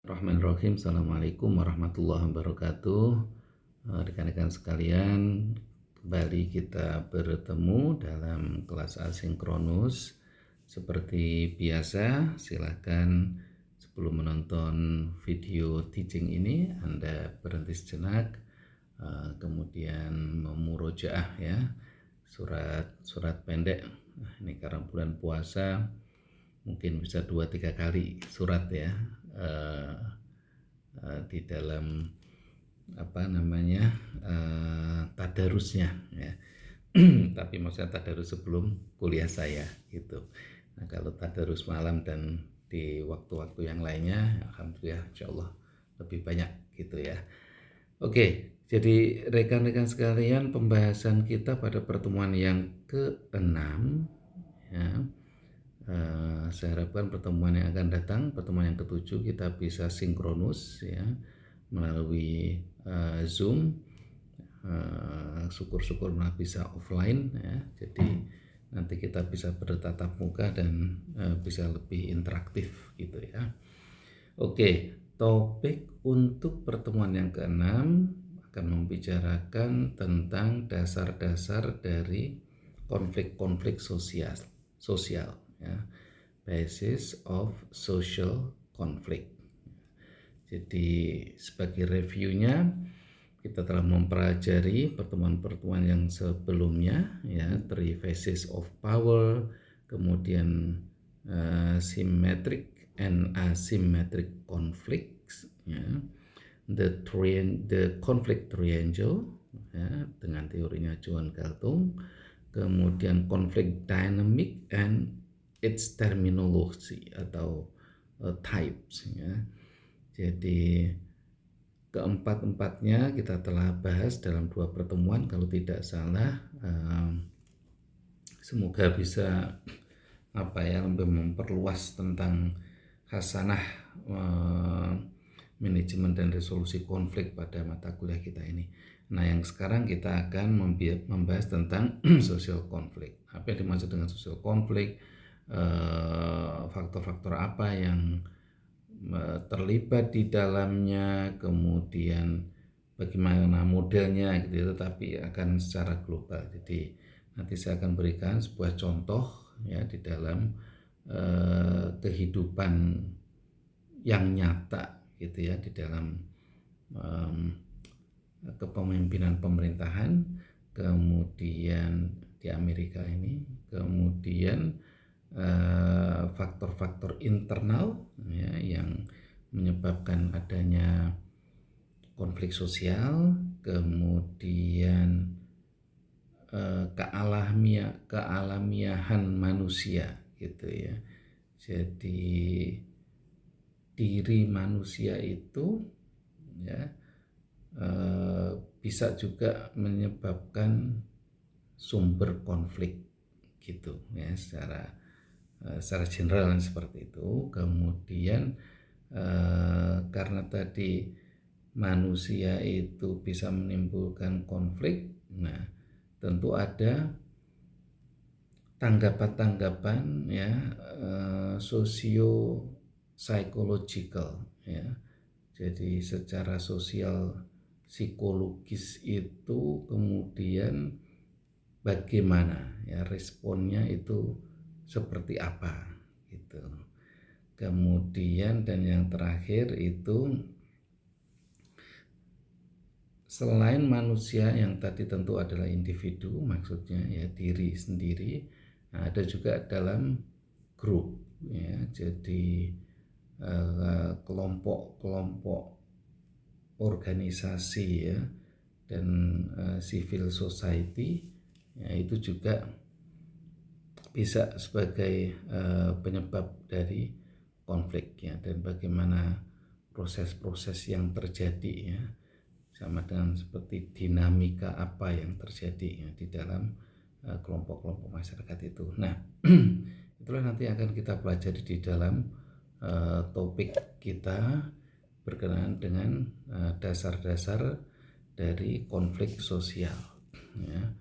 Bismillahirrahmanirrahim. Assalamualaikum warahmatullahi wabarakatuh. Rekan-rekan sekalian, kembali kita bertemu dalam kelas asinkronus. Seperti biasa, silakan sebelum menonton video teaching ini Anda berhenti sejenak, kemudian memurojaah ya surat pendek. Ini karena bulan puasa, mungkin bisa 2-3 kali surat ya, di dalam tadarusnya ya. Tapi maksudnya tadarus sebelum kuliah saya gitu. Nah, kalau tadarus malam dan di waktu-waktu yang lainnya, alhamdulillah insyaallah lebih banyak gitu ya. Oke, jadi rekan-rekan sekalian, pembahasan kita pada pertemuan yang ke-6 ya. Saya harapkan pertemuan yang akan datang, pertemuan yang ke-7, kita bisa sinkronus ya melalui Zoom. Syukur-syukur malah bisa offline ya. Jadi nanti kita bisa bertatap muka dan bisa lebih interaktif gitu ya. Oke, topik untuk pertemuan yang ke-6 akan membicarakan tentang dasar-dasar dari konflik-konflik sosial ya. Basis of social conflict. Jadi sebagai reviewnya, kita telah mempelajari pertemuan-pertemuan yang sebelumnya ya, 3 phases of power, kemudian symmetric and asymmetric conflicts ya, the conflict triangle ya, dengan teorinya John Galtung, kemudian conflict dynamic and its terminology atau types ya. Jadi keempat-empatnya kita telah bahas dalam 2 pertemuan kalau tidak salah. Semoga bisa lebih memperluas tentang khasanah manajemen dan resolusi konflik pada mata kuliah kita ini. Nah, yang sekarang kita akan membahas tentang social conflict. Apa yang dimaksud dengan social conflict? Faktor-faktor apa yang terlibat di dalamnya, kemudian bagaimana modelnya gitu, tetapi akan secara global. Jadi nanti saya akan berikan sebuah contoh ya di dalam kehidupan yang nyata gitu ya, di dalam kepemimpinan pemerintahan, kemudian di Amerika ini, kemudian faktor-faktor internal ya, yang menyebabkan adanya konflik sosial, kemudian kealamiahan manusia gitu ya. Jadi diri manusia itu ya bisa juga menyebabkan sumber konflik gitu ya, secara general seperti itu. Kemudian karena tadi manusia itu bisa menimbulkan konflik, nah tentu ada tanggapan-tanggapan ya sosio-psychological ya. Jadi secara sosial psikologis itu kemudian bagaimana ya responnya itu seperti apa gitu. Kemudian dan yang terakhir itu, selain manusia yang tadi tentu adalah individu, maksudnya ya diri sendiri, nah, ada juga dalam grup ya. Jadi kelompok-kelompok organisasi ya dan civil society ya, itu juga bisa sebagai penyebab dari konflik ya, dan bagaimana proses-proses yang terjadi ya, sama dengan seperti dinamika apa yang terjadi ya, di dalam kelompok-kelompok masyarakat itu. Nah, itulah nanti akan kita pelajari di dalam topik kita berkenaan dengan dasar-dasar dari konflik sosial ya.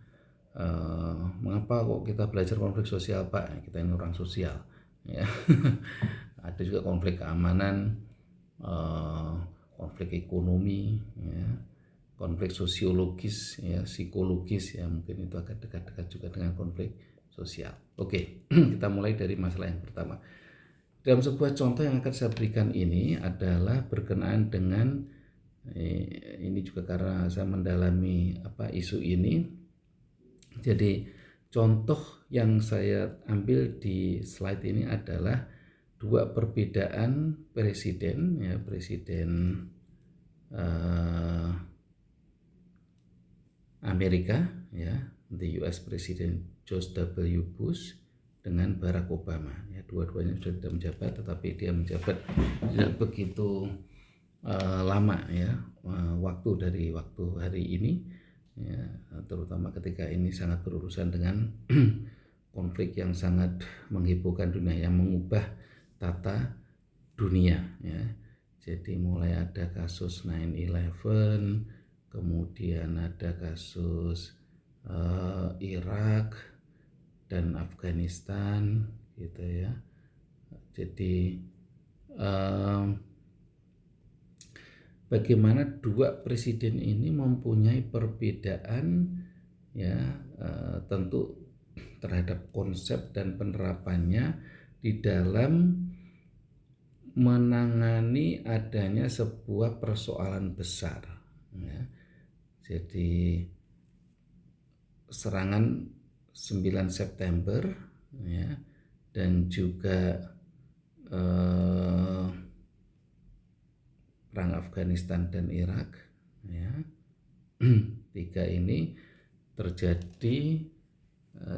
Mengapa kok kita belajar konflik sosial, Pak? Kita ini orang sosial ya. Ada juga konflik keamanan, konflik ekonomi, ya, konflik sosiologis, ya, psikologis, ya mungkin itu agak dekat-dekat juga dengan konflik sosial. Oke, kita mulai dari masalah yang pertama. Dalam sebuah contoh yang akan saya berikan ini adalah berkenaan dengan ini juga karena saya mendalami isu ini. Jadi contoh yang saya ambil di slide ini adalah dua perbedaan presiden, ya, presiden Amerika, ya, the US President George W. Bush dengan Barack Obama. Ya, dua-duanya sudah tidak menjabat, tetapi dia menjabat tidak begitu lama, ya, waktu dari waktu hari ini, ya, terutama ketika ini sangat berurusan dengan konflik yang sangat menghebohkan dunia, yang mengubah tata dunia, ya. Jadi mulai ada kasus 9/11, kemudian ada kasus Irak dan Afghanistan, gitu ya. Jadi bagaimana dua presiden ini mempunyai perbedaan, ya, tentu terhadap konsep dan penerapannya di dalam menangani adanya sebuah persoalan besar, ya. Jadi serangan 9 September, ya, dan juga perang Afghanistan dan Irak, ya. Tiga ini terjadi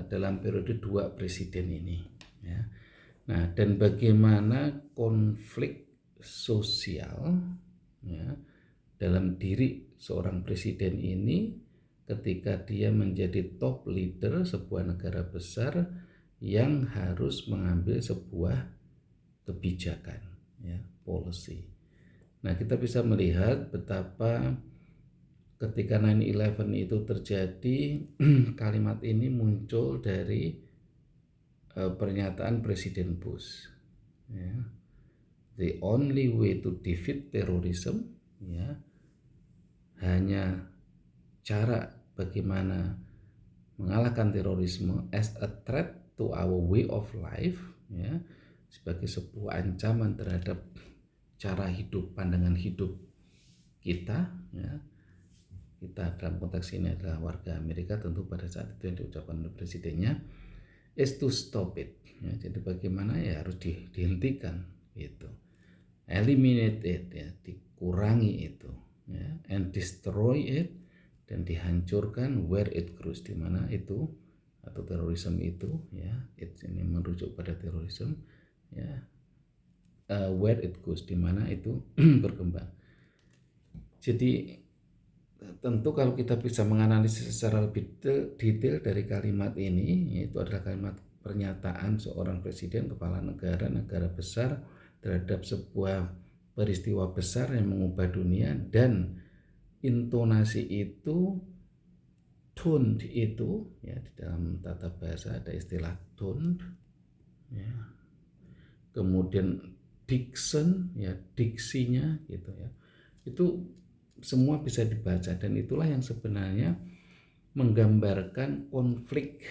dalam periode dua presiden ini, ya. Nah, dan bagaimana konflik sosial, ya, dalam diri seorang presiden ini ketika dia menjadi top leader sebuah negara besar yang harus mengambil sebuah kebijakan, ya, policy. Nah, kita bisa melihat betapa ketika 9/11 itu terjadi, kalimat ini muncul dari pernyataan Presiden Bush, ya. The only way to defeat terrorism, ya, hanya cara bagaimana mengalahkan terorisme as a threat to our way of life, ya, sebagai sebuah ancaman terhadap cara hidup, pandangan hidup kita, ya. Kita dalam konteks ini adalah warga Amerika, tentu pada saat itu yang diucapkan oleh presidennya is to stop it, ya. Jadi bagaimana, ya, harus dihentikan itu, eliminate it, ya, dikurangi itu, ya, and destroy it, dan dihancurkan where it grows, di mana itu atau terorisme itu, ya, it ini merujuk pada terorisme, ya, where it goes, di mana itu berkembang. Jadi tentu kalau kita bisa menganalisis secara lebih detail dari kalimat ini, yaitu adalah kalimat pernyataan seorang presiden, kepala negara, negara besar terhadap sebuah peristiwa besar yang mengubah dunia, dan intonasi itu, tone itu, ya, di dalam tata bahasa ada istilah tone, ya. Kemudian diction, ya, diksinya, gitu ya. Itu semua bisa dibaca, dan itulah yang sebenarnya menggambarkan konflik,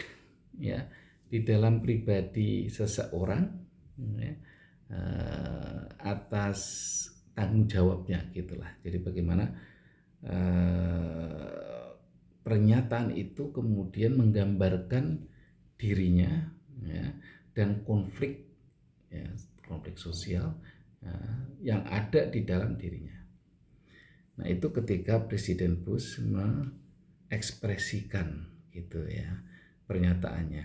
ya, di dalam pribadi seseorang, ya, atas tanggung jawabnya, gitulah. Jadi bagaimana pernyataan itu kemudian menggambarkan dirinya, ya, dan konflik, ya, konflik sosial yang ada di dalam dirinya. Nah, itu ketika Presiden Bush mengekspresikan, gitu ya, pernyataannya.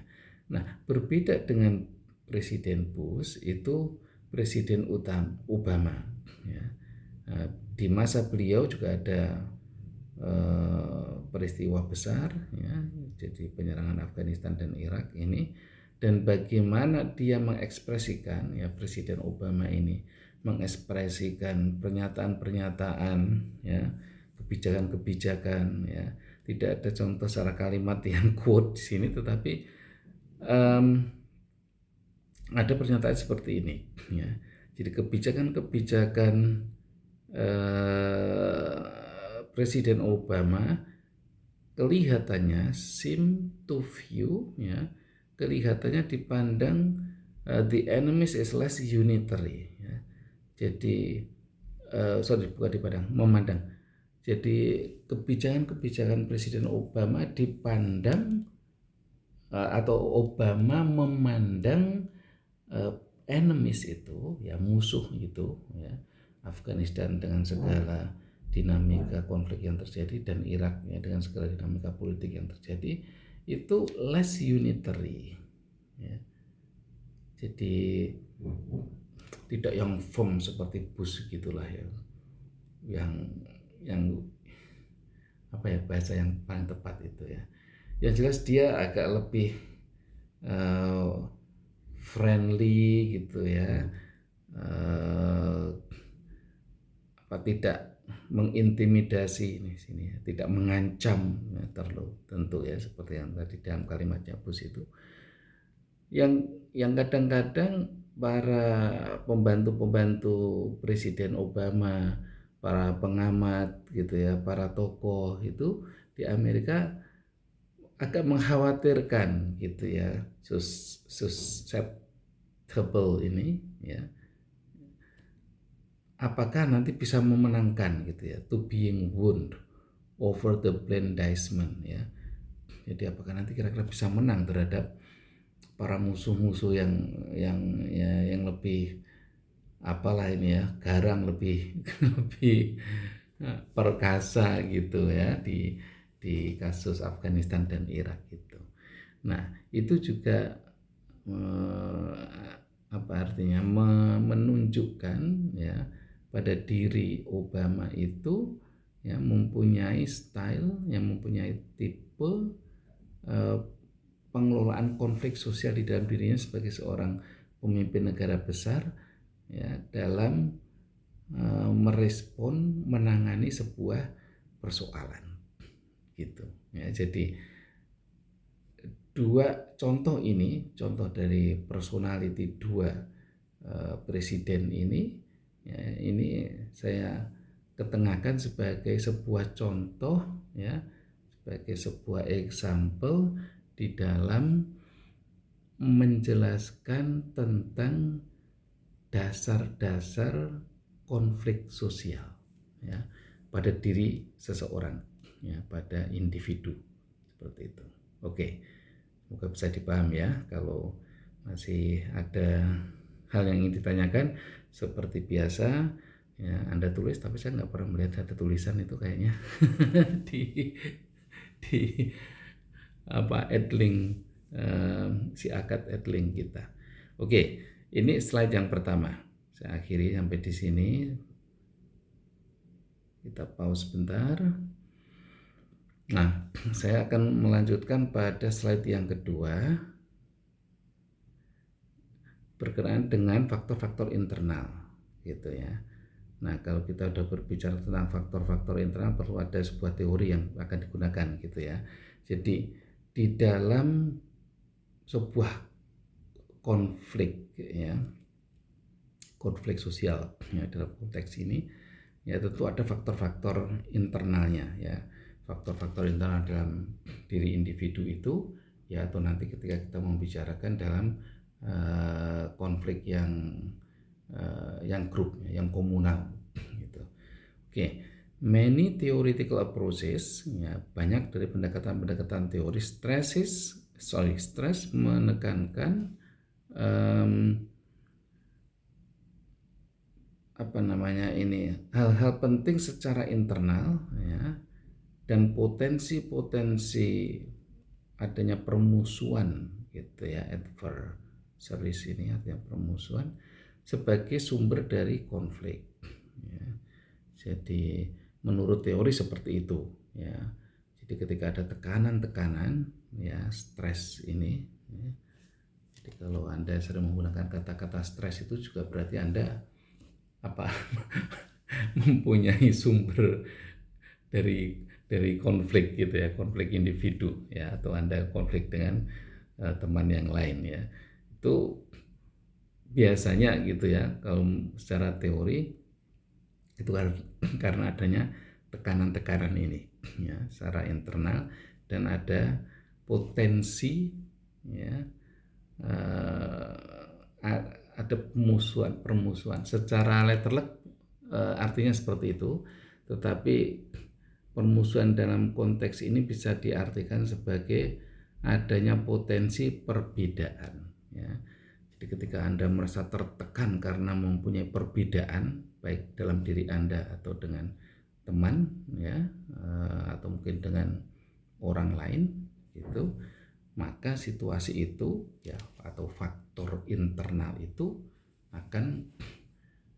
Nah, berbeda dengan Presiden Bush itu Presiden Obama, ya. Di masa beliau juga ada peristiwa besar, ya, jadi penyerangan Afghanistan dan Irak ini, dan bagaimana dia mengekspresikan, ya, Presiden Obama ini mengekspresikan pernyataan-pernyataan, ya, kebijakan-kebijakan, ya. Tidak ada contoh secara kalimat yang quote di sini, tetapi ada pernyataan seperti ini, ya. Jadi kebijakan-kebijakan Presiden Obama kelihatannya seem to view, ya, kelihatannya dipandang the enemies is less unitary, ya. Jadi bukan dipandang, memandang. Jadi kebijakan-kebijakan Presiden Obama dipandang atau Obama memandang enemies itu, ya, musuh itu, ya, Afghanistan dengan segala dinamika konflik yang terjadi, dan Irak, ya, dengan segala dinamika politik yang terjadi, itu less unitary, ya. Jadi tidak yang firm seperti Bush gitulah, ya, yang apa ya bahasa yang paling tepat itu, ya. Yang jelas dia agak lebih friendly gitu, ya, tidak mengintimidasi ini sini, ya, tidak mengancam, ya, tentu, ya, seperti yang tadi dalam kalimatnya Bush itu. Yang kadang-kadang para pembantu Presiden Obama, para pengamat gitu, ya, para tokoh itu di Amerika agak mengkhawatirkan gitu, ya, susceptible ini, ya, apakah nanti bisa memenangkan gitu, ya, to being won over the blandishment, ya. Jadi apakah nanti kira-kira bisa menang terhadap para musuh-musuh yang lebih apalah ini, ya, garang, lebih lebih perkasa gitu, ya, di kasus Afghanistan dan Irak gitu. Nah, itu juga apa artinya menunjukkan, ya, pada diri Obama itu, ya, mempunyai style, yang mempunyai tipe pengelolaan konflik sosial di dalam dirinya sebagai seorang pemimpin negara besar, ya, dalam merespon, menangani sebuah persoalan gitu, ya. Jadi dua contoh ini, contoh dari personality dua presiden ini, ya, ini saya ketengahkan sebagai sebuah contoh, ya, sebagai sebuah example di dalam menjelaskan tentang dasar-dasar konflik sosial, ya, pada diri seseorang, ya, pada individu seperti itu. Oke, semoga bisa dipahami, ya. Kalau masih ada hal yang ingin ditanyakan, seperti biasa, ya, Anda tulis, tapi saya nggak pernah melihat ada tulisan itu kayaknya di adlink, si akad adlink kita. Oke, ini slide yang pertama. Saya akhiri sampai di sini. Kita pause sebentar. Nah, saya akan melanjutkan pada slide yang kedua berkenaan dengan faktor-faktor internal, gitu, ya. Nah, kalau kita sudah berbicara tentang faktor-faktor internal, perlu ada sebuah teori yang akan digunakan, gitu, ya. Jadi di dalam sebuah konflik, ya, konflik sosial, ya, dalam konteks ini, ya, tentu ada faktor-faktor internalnya, ya, faktor-faktor internal dalam diri individu itu, ya, atau nanti ketika kita membicarakan dalam konflik yang grup, yang komunal, gitu. Oke, many theoretical approaches, ya, banyak dari pendekatan-pendekatan teori stress menekankan hal-hal penting secara internal, ya, dan potensi-potensi adanya permusuhan, gitu, ya, adversaries ini artinya permusuhan sebagai sumber dari konflik, ya. Jadi menurut teori seperti itu, ya. Jadi ketika ada tekanan-tekanan, ya, stres ini, ya. Jadi kalau Anda sering menggunakan kata-kata stres, itu juga berarti Anda mempunyai sumber dari konflik, gitu, ya, konflik individu, ya, atau Anda konflik dengan teman yang lain, ya. Itu biasanya, gitu, ya, kalau secara teori itu karena adanya tekanan-tekanan ini ya secara internal, dan ada potensi ya ada permusuhan secara letterlek, artinya seperti itu, tetapi permusuhan dalam konteks ini bisa diartikan sebagai adanya potensi perbedaan ya. Jadi ketika Anda merasa tertekan karena mempunyai perbedaan baik dalam diri Anda atau dengan teman ya, atau mungkin dengan orang lain gitu, maka situasi itu ya atau faktor internal itu akan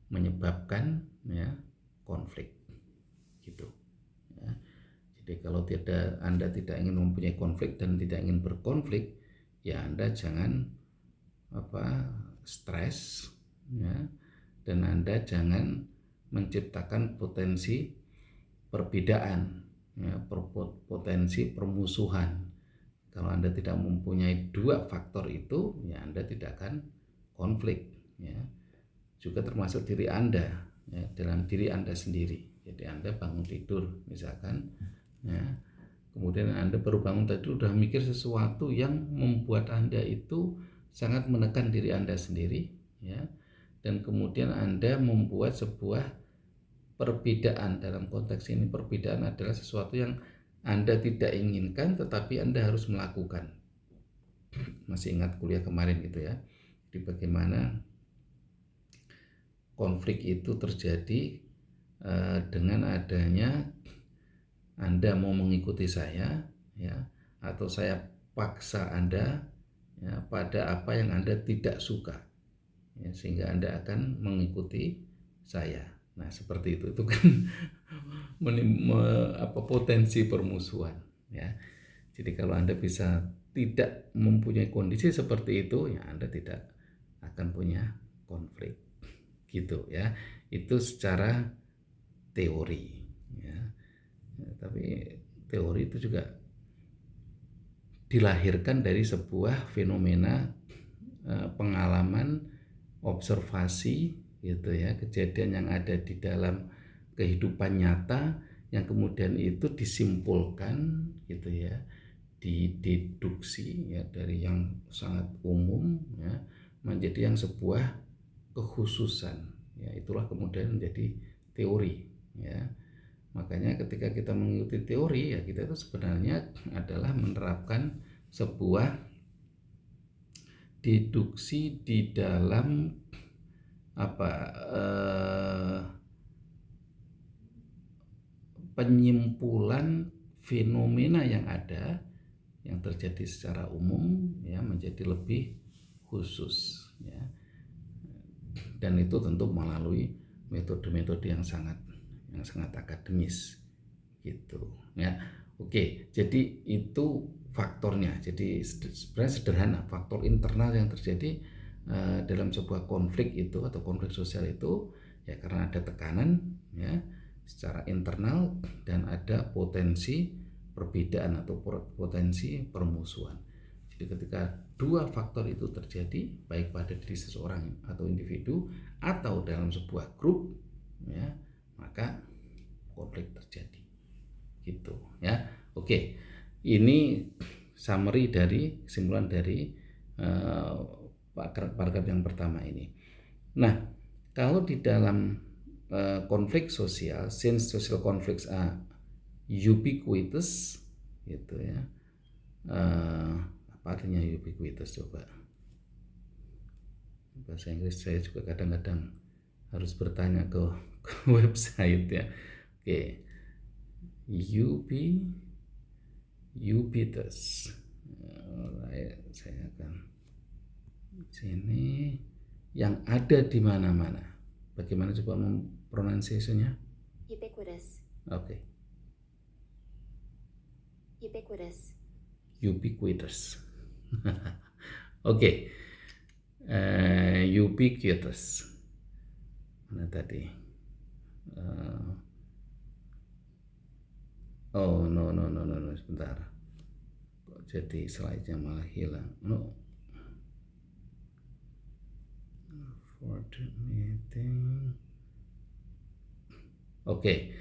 menyebabkan ya konflik gitu ya. Jadi kalau Anda tidak ingin mempunyai konflik dan tidak ingin berkonflik, ya Anda jangan stres ya, dan Anda jangan menciptakan potensi perbedaan ya, potensi permusuhan. Kalau Anda tidak mempunyai dua faktor itu, ya Anda tidak akan konflik ya. Juga termasuk diri Anda ya, dalam diri Anda sendiri. Jadi Anda bangun tidur misalkan ya, kemudian Anda baru bangun tidur udah mikir sesuatu yang membuat Anda itu sangat menekan diri Anda sendiri ya, dan kemudian Anda membuat sebuah perbedaan. Dalam konteks ini perbedaan adalah sesuatu yang Anda tidak inginkan tetapi Anda harus melakukan. Masih ingat kuliah kemarin gitu ya, di bagaimana konflik itu terjadi dengan adanya Anda mau mengikuti saya ya, atau saya paksa Anda ya, pada apa yang Anda tidak suka ya, sehingga Anda akan mengikuti saya. Nah seperti itu kan potensi permusuhan ya. Jadi kalau Anda bisa tidak mempunyai kondisi seperti itu, ya Anda tidak akan punya konflik gitu ya. Itu secara teori ya. Tapi teori itu juga dilahirkan dari sebuah fenomena pengalaman, observasi gitu ya, kejadian yang ada di dalam kehidupan nyata yang kemudian itu disimpulkan gitu ya, dideduksi ya dari yang sangat umum ya menjadi yang sebuah kekhususan ya, itulah kemudian menjadi teori ya. Makanya ketika kita mengikuti teori ya kita itu sebenarnya adalah menerapkan sebuah deduksi di dalam penyimpulan fenomena yang ada yang terjadi secara umum ya menjadi lebih khusus ya. Dan itu tentu melalui metode-metode yang sangat akademis gitu ya. Oke, jadi itu faktornya. Jadi sebenarnya sederhana, faktor internal yang terjadi dalam sebuah konflik itu atau konflik sosial itu ya karena ada tekanan ya secara internal dan ada potensi perbedaan atau potensi permusuhan. Jadi ketika dua faktor itu terjadi baik pada diri seseorang atau individu atau dalam sebuah grup ya, maka konflik terjadi gitu ya. Oke, ini summary dari kesimpulan dari paragraf yang pertama ini. Nah, kalau di dalam konflik sosial, since social conflicts are ubiquitous gitu ya, apa artinya ubiquitous coba? Bahasa Inggris saya juga kadang-kadang harus bertanya ke website ya. Oke, ubiquitous. Saya akan sini yang ada di mana-mana. Bagaimana coba pronunciation-nya? Ubiquitous. Oke. Ubiquitous. Ubiquitous. Oke. Ubiquitous. Mana tadi? Oh no, sebentar. Kok jadi slide-nya malah hilang? No. For the meeting. Oke.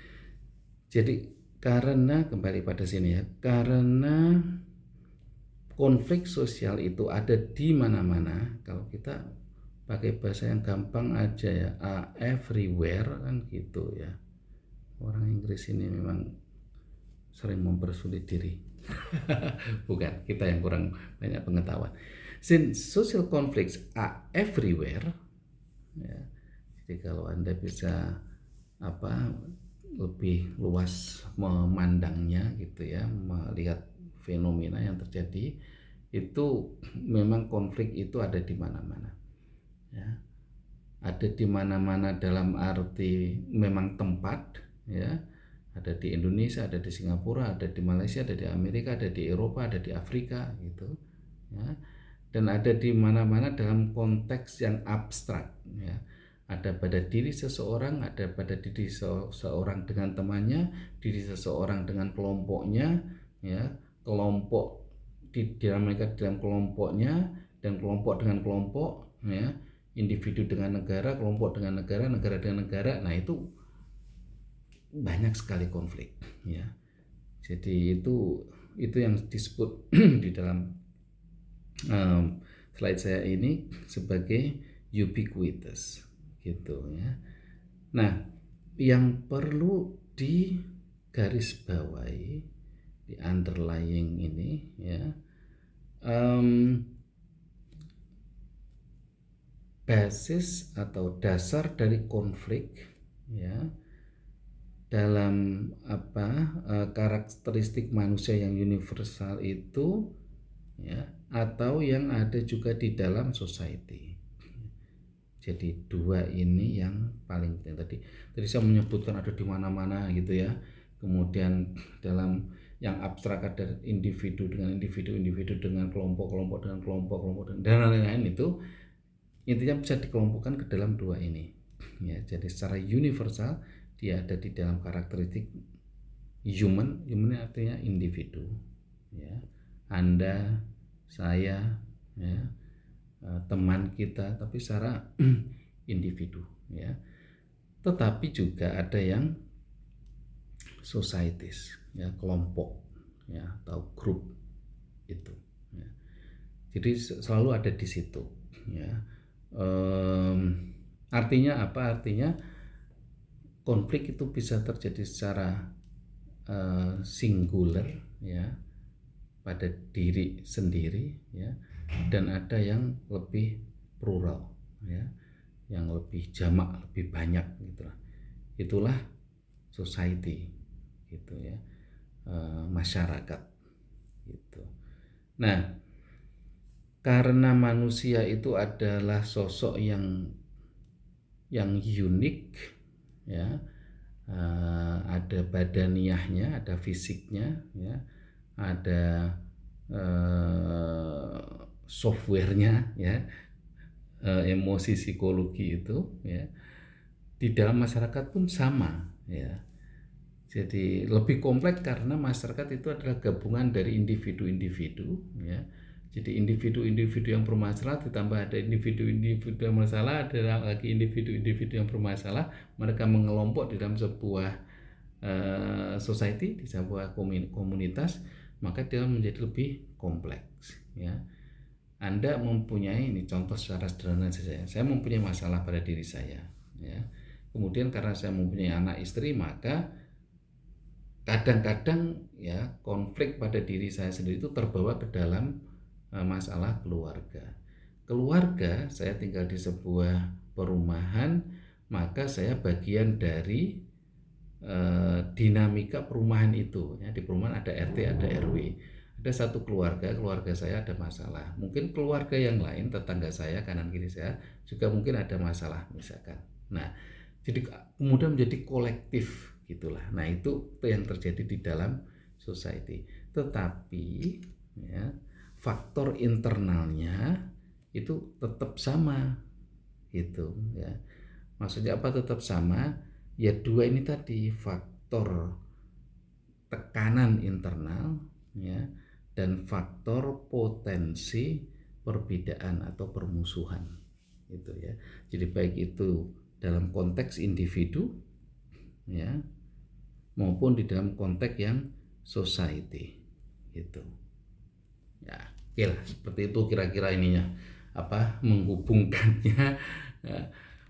Jadi karena kembali pada sini ya, karena konflik sosial itu ada di mana-mana. Kalau kita pakai bahasa yang gampang aja ya, everywhere kan gitu ya. Orang Inggris ini memang sering mempersulit diri. Bukan, kita yang kurang banyak pengetahuan. Since social conflicts are everywhere, ya, jadi kalau Anda bisa lebih luas memandangnya gitu ya, melihat fenomena yang terjadi, itu memang konflik itu ada di mana-mana. Ya. Ada di mana-mana dalam arti memang tempat, ya. Ada di Indonesia, ada di Singapura, ada di Malaysia, ada di Amerika, ada di Eropa, ada di Afrika gitu. Ya. Dan ada di mana-mana dalam konteks yang abstrak, ya. Ada pada diri seseorang, ada pada diri seseorang dengan temannya, diri seseorang dengan kelompoknya, ya, kelompok di dalam mereka dalam kelompoknya, dan kelompok dengan kelompok, ya, individu dengan negara, kelompok dengan negara, negara dengan negara. Nah, itu banyak sekali konflik, ya. Jadi itu yang disebut di dalam slide saya ini sebagai ubiquitous gitu ya. Nah, yang perlu digarisbawahi, di underlying ini ya, basis atau dasar dari konflik ya dalam karakteristik manusia yang universal itu ya, atau yang ada juga di dalam society. Jadi dua ini yang paling penting. Tadi saya menyebutkan ada di mana-mana gitu ya. Kemudian dalam yang abstrak ada individu dengan individu, individu dengan kelompok, kelompok dengan kelompok, kelompok dan lain-lain, itu intinya bisa dikelompokkan ke dalam dua ini. Ya, jadi secara universal dia ada di dalam karakteristik human artinya individu. Ya, Anda, saya, ya, teman kita, tapi secara individu ya. Tetapi juga ada yang societies ya, kelompok ya, atau grup itu ya. Jadi selalu ada di situ ya. Artinya apa? Artinya konflik itu bisa terjadi secara singular ya, pada diri sendiri ya, dan ada yang lebih plural ya, yang lebih jamak, lebih banyak gitu. Itulah society gitu ya, masyarakat gitu. Nah, karena manusia itu adalah sosok yang unik ya, ada badaniahnya, ada fisiknya ya, ada softwarenya ya, emosi psikologi itu ya, di dalam masyarakat pun sama ya. Jadi lebih kompleks karena masyarakat itu adalah gabungan dari individu-individu ya. Jadi individu-individu yang bermasalah ditambah ada individu-individu yang bermasalah, ada lagi individu-individu yang bermasalah, mereka mengelompok di dalam sebuah society, di sebuah komunitas, maka dia menjadi lebih kompleks ya. Anda mempunyai, ini contoh secara sederhana saja, saya mempunyai masalah pada diri saya ya. Kemudian karena saya mempunyai anak istri, maka kadang-kadang ya konflik pada diri saya sendiri itu terbawa ke dalam masalah keluarga. Keluarga, saya tinggal di sebuah perumahan, maka saya bagian dari dinamika perumahan itu ya. Di perumahan ada RT, ada RW. Ada satu keluarga saya ada masalah. Mungkin keluarga yang lain, tetangga saya kanan kiri saya juga mungkin ada masalah misalkan. Nah, jadi kemudian menjadi kolektif gitulah. Nah, itu yang terjadi di dalam society. Tetapi ya, faktor internalnya itu tetap sama gitu ya. Maksudnya apa tetap sama? Ya dua ini tadi, faktor tekanan internal ya, dan faktor potensi perbedaan atau permusuhan gitu ya. Jadi baik itu dalam konteks individu ya, maupun di dalam konteks yang society gitu. Ya, oke lah, seperti itu kira-kira ininya menghubungkannya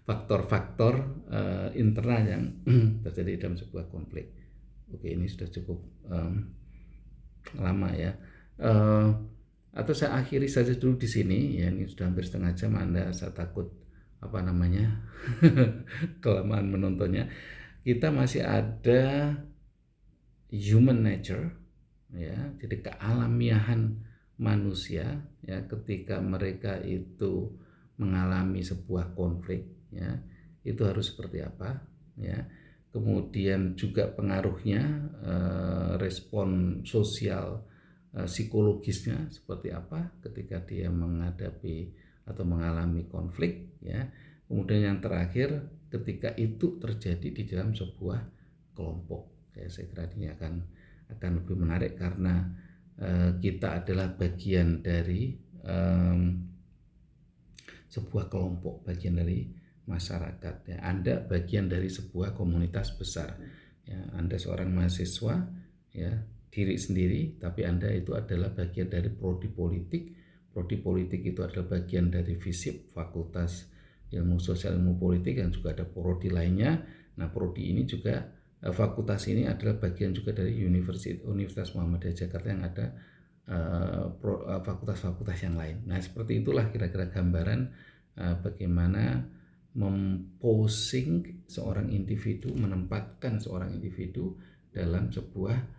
faktor-faktor internal yang terjadi dalam sebuah konflik. Oke, ini sudah cukup lama ya. Atau saya akhiri saja dulu di sini ya, ini sudah hampir setengah jam. Saya takut kelamaan menontonnya. Kita masih ada human nature ya, jadi kealamiahan manusia ya, ketika mereka itu mengalami sebuah konflik ya, itu harus seperti apa ya. Kemudian juga pengaruhnya respon sosial psikologisnya seperti apa ketika dia menghadapi atau mengalami konflik ya. Kemudian yang terakhir, ketika itu terjadi di dalam sebuah kelompok ya, saya kira ini akan lebih menarik karena kita adalah bagian dari sebuah kelompok, bagian dari masyarakat ya. Anda bagian dari sebuah komunitas besar ya. Anda seorang mahasiswa ya, diri sendiri, tapi Anda itu adalah bagian dari prodi politik. Prodi politik itu adalah bagian dari FISIP, Fakultas Ilmu Sosial Ilmu Politik, yang juga ada prodi lainnya. Nah, prodi ini juga, fakultas ini adalah bagian juga dari Universitas Muhammadiyah Jakarta yang ada fakultas-fakultas yang lain. Nah, seperti itulah kira-kira gambaran bagaimana memposing seorang individu, menempatkan seorang individu dalam sebuah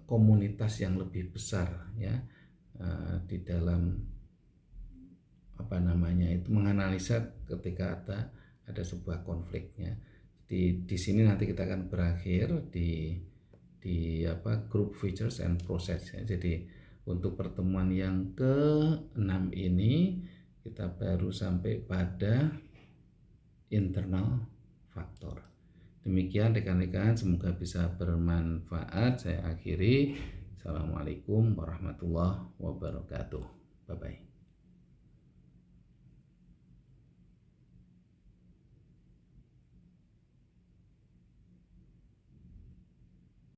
komunitas yang lebih besar ya, di dalam itu menganalisa ketika ada sebuah konflik ya. Di sini nanti kita akan berakhir di group features and process ya. Jadi untuk pertemuan yang ke-6 ini kita baru sampai pada internal factor. Demikian rekan-rekan, semoga bisa bermanfaat. Saya akhiri. Assalamualaikum warahmatullahi wabarakatuh. Bye bye.